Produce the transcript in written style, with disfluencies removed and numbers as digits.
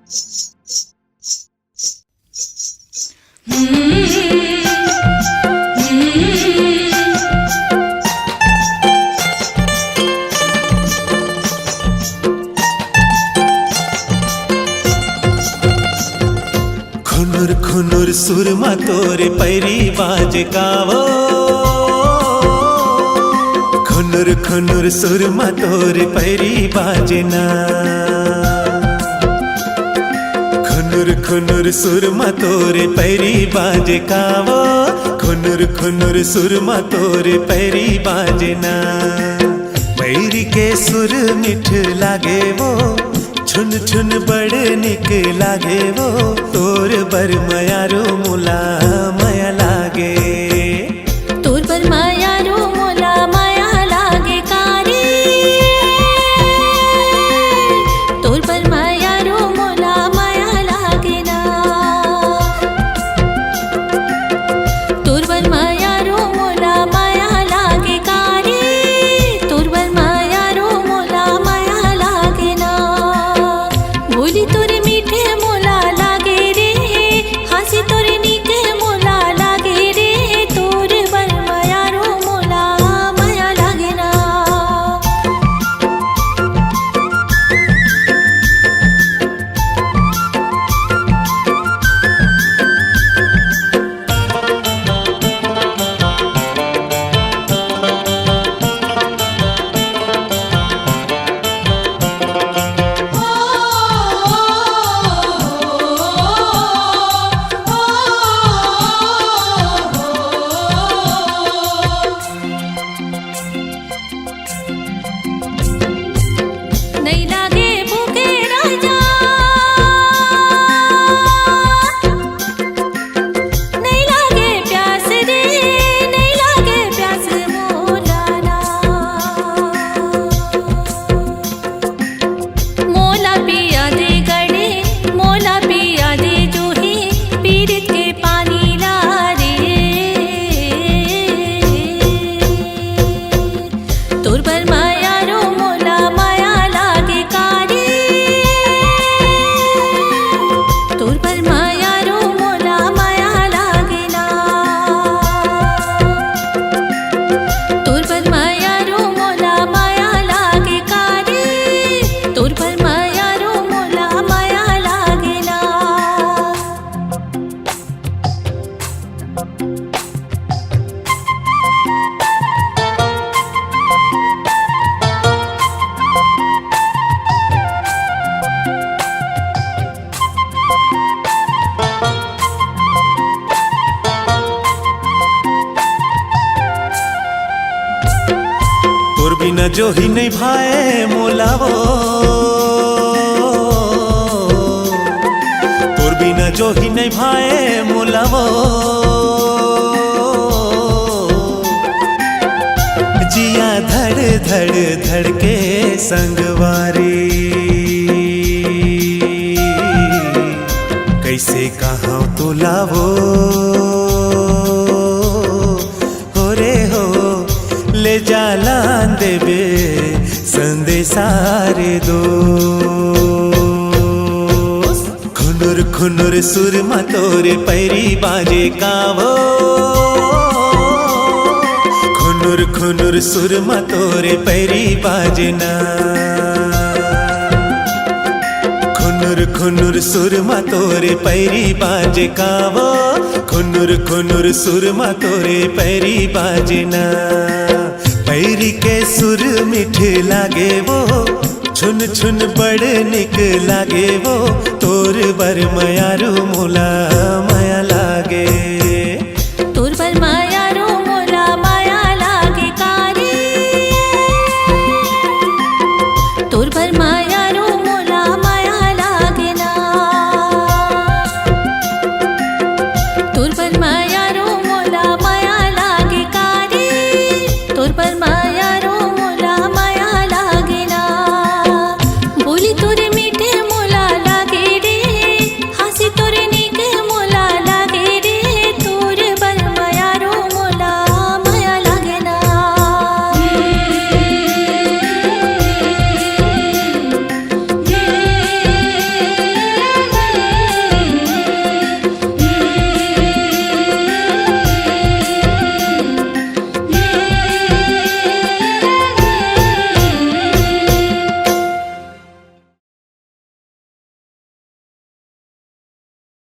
खुनुर खुनुर सुरमा तोरे पैरी बाजे कावो, खुनुर खुनुर सुरमा तोरे पैरी बाजे ना। खुनुर खुनुर सुरमा तोरे पैरी बाजे कावो, खुनुर खुनुर सुरमा तोरे पैरी बाजे ना। पैरी के सुर मिठ लागे वो, छुन छुन बड़े निक लागे वो, तोर बर मयारो मोला माया लागे। तोर बर मयारो मोला माया लागे कारी, तोर बर मयारो मोला माया लागे ना। तोर बर मयारो मोला माया लागे कारी, तोर बर मयारो मोला माया लागे ना। बोली तोरे मीठे मोला लागे रे, हंसी तोरे नीके मोला लागे रे, तोर बर मयारो मोला माया लागे ना। नहीं लागे भूखे राजा, नहीं लागे प्यास रे, नहीं लागे प्यास मोला ना। मोला पिया दे गड़े, मोला पिया दे जूही, पीरित के पानी ला रे। तोर बर मयारो मोला माया लागे कारी, तोर बर मयारो मोला माया लागे ना। तोर बर मयारो मोला माया लागे कारी, तोर बर मयारो मोला माया लागे ना। तोर बिना जो ही नहीं भाए मोला वो, तोर बिना जो ही नहीं भाए मोला वो। जिया धड़ धड़ धड़ के संगवारी, कैसे कहाँ तो लावो हो रे हो, ले जाला देवे संदेशारे दो। खुनुर खुनुर सुरमा तोरे पैरी बाजे कावो, खुनुर खुनुर सुरमा तोरे पैरी बाजे ना। खुनुर खुनुर सुरमा तोरे पैरी बाजे कावो, खुनुर खुनुर सुरमा तोरे पैरी बाजे ना। पैरी के सुर मिठे लागे वो, छुन छुन बड़े निक लागे वो, तोर बर मयारो मोला माया लागे।